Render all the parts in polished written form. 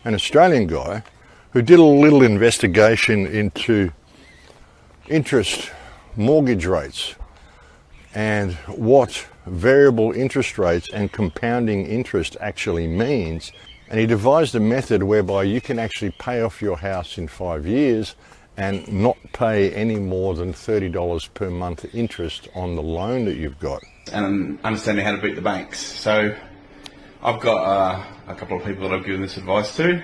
an Australian guy who did a little investigation into interest mortgage rates and what variable interest rates and compounding interest actually means. And he devised a method whereby you can actually pay off your house in 5 years and not pay any more than $30 per month interest on the loan that you've got. And understanding how to beat the banks. So I've got a couple of people that I've given this advice to, and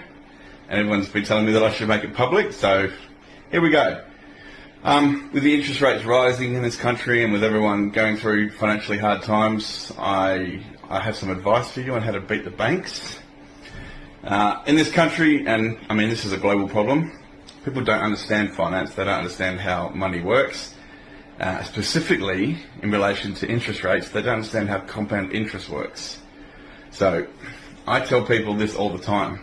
everyone's been telling me that I should make it public, so here we go. With the interest rates rising in this country and with everyone going through financially hard times, I have some advice for you on how to beat the banks. In this country, and I mean this is a global problem, people don't understand finance, they don't understand how money works. Specifically in relation to interest rates, they don't understand how compound interest works. So I tell people this all the time.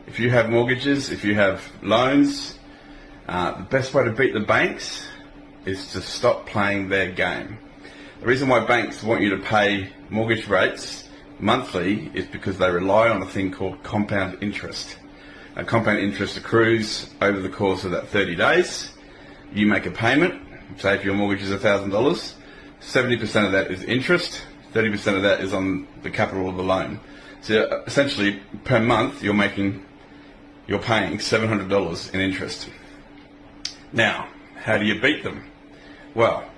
If you have mortgages, if you have loans, the best way to beat the banks is to stop playing their game. The reason why banks want you to pay mortgage rates monthly is because they rely on a thing called compound interest. Compound interest accrues over the course of that 30 days. You make a payment, say if your mortgage is $1,000, 70% of that is interest, 30% of that is on the capital of the loan. So essentially per month you're paying $700 in interest. Now, how do you beat them? Well,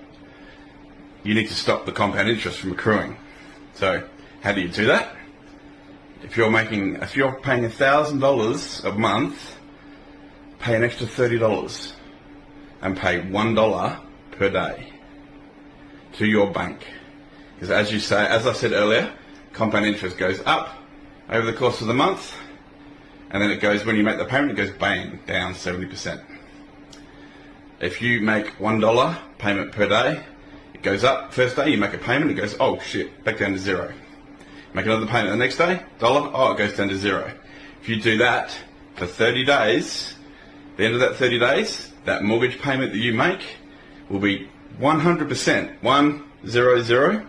you need to stop the compound interest from accruing. So how do you do that? If you're paying $1,000 a month, pay an extra $30 and pay $1 per day to your bank. Because as I said earlier, compound interest goes up over the course of the month, and then it goes, when you make the payment, it goes bang, down 70%. If you make $1 payment per day, it goes up. First day you make a payment, it goes, oh shit, back down to zero. Make another payment the next day, $1, oh, it goes down to zero. If you do that for 30 days, at the end of that 30 days, that mortgage payment that you make will be 100%, 100,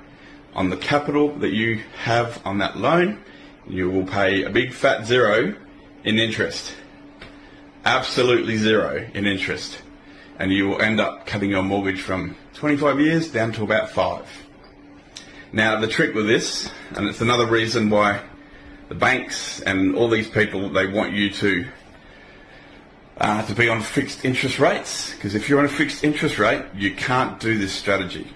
on the capital that you have on that loan. You will pay a big fat zero in interest. Absolutely zero in interest. And you will end up cutting your mortgage from 25 years down to about 5. Now the trick with this, and it's another reason why the banks and all these people, they want you to be on fixed interest rates, because if you're on a fixed interest rate, you can't do this strategy.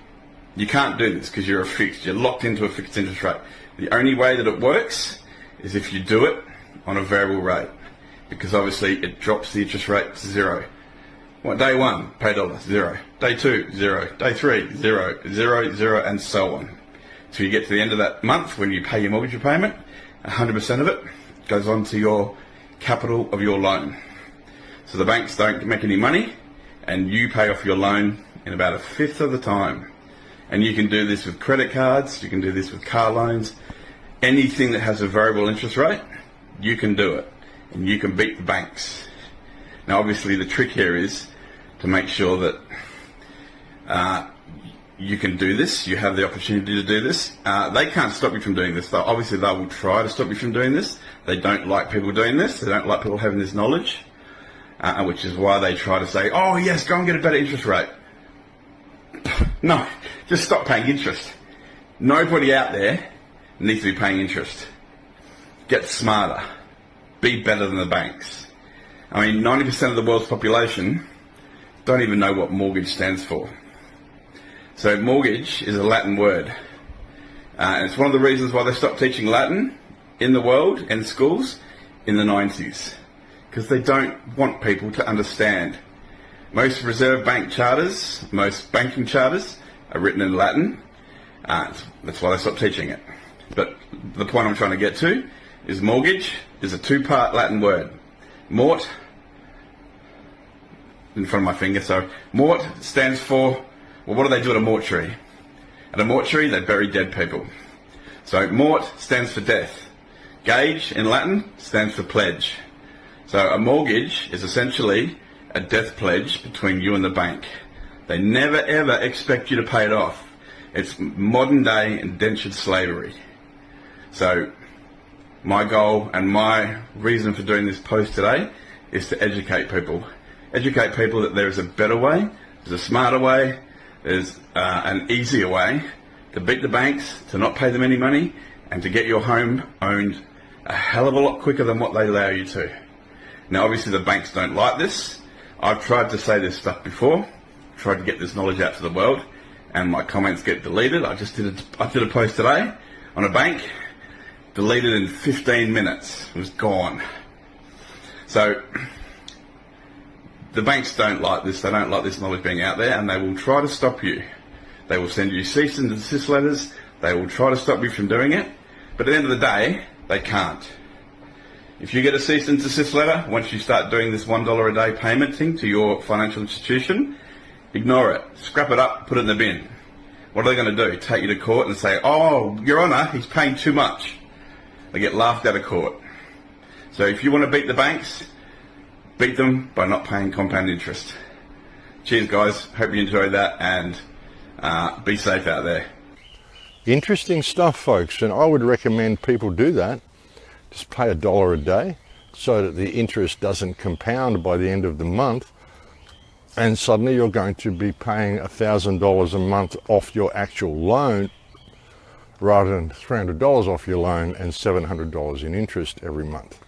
You can't do this because you're locked into a fixed interest rate. The only way that it works is if you do it on a variable rate, because obviously it drops the interest rate to zero. Day one, pay $1, zero. Day two, zero. Day three, zero, zero, zero, and so on. So you get to the end of that month when you pay your mortgage repayment, 100% of it goes on to your capital of your loan. So the banks don't make any money, and you pay off your loan in about 1/5 of the time. And you can do this with credit cards, you can do this with car loans, anything that has a variable interest rate, you can do it, and you can beat the banks. Now obviously the trick here is to make sure that you can do this, you have the opportunity to do this. They can't stop you from doing this. Obviously they will try to stop you from doing this. They don't like people doing this, they don't like people having this knowledge, which is why they try to say, oh yes, go and get a better interest rate. No, just stop paying interest. Nobody out there needs to be paying interest. Get smarter. Be better than the banks. I mean, 90% of the world's population don't even know what mortgage stands for. So mortgage is a Latin word. And it's one of the reasons why they stopped teaching Latin in the world, in schools, in the 90s. Because they don't want people to understand. Most Reserve Bank charters, most banking charters are written in Latin. That's why they stopped teaching it. But the point I'm trying to get to is mortgage is a 2-part Latin word. Mort, in front of my finger, so mort stands for, well, what do they do at a mortuary? At a mortuary, they bury dead people. So mort stands for death. Gage in Latin stands for pledge. So a mortgage is essentially a death pledge between you and the bank. They never ever expect you to pay it off. It's modern day indentured slavery. So My goal and my reason for doing this post today is to educate people. Educate people that there is a better way, there's a smarter way, there's an easier way to beat the banks, to not pay them any money, and to get your home owned a hell of a lot quicker than what they allow you to. Now obviously the banks don't like this. I've tried to say this stuff before, tried to get this knowledge out to the world, and my comments get deleted. I did a post today on a bank, deleted in 15 minutes, it was gone. So the banks don't like this, they don't like this knowledge being out there, and they will try to stop you. They will send you cease and desist letters, they will try to stop you from doing it, but at the end of the day, they can't. If you get a cease and desist letter, once you start doing this $1 a day payment thing to your financial institution, ignore it, scrap it up, put it in the bin. What are they going to do? Take you to court and say, oh, Your Honour, he's paying too much. They get laughed out of court. So if you want to beat the banks, beat them by not paying compound interest. Cheers guys, hope you enjoyed that, and be safe out there. Interesting stuff, folks, and I would recommend people do that. Just pay $1 a day so that the interest doesn't compound by the end of the month, and suddenly you're going to be paying $1,000 a month off your actual loan rather than $300 off your loan and $700 in interest every month.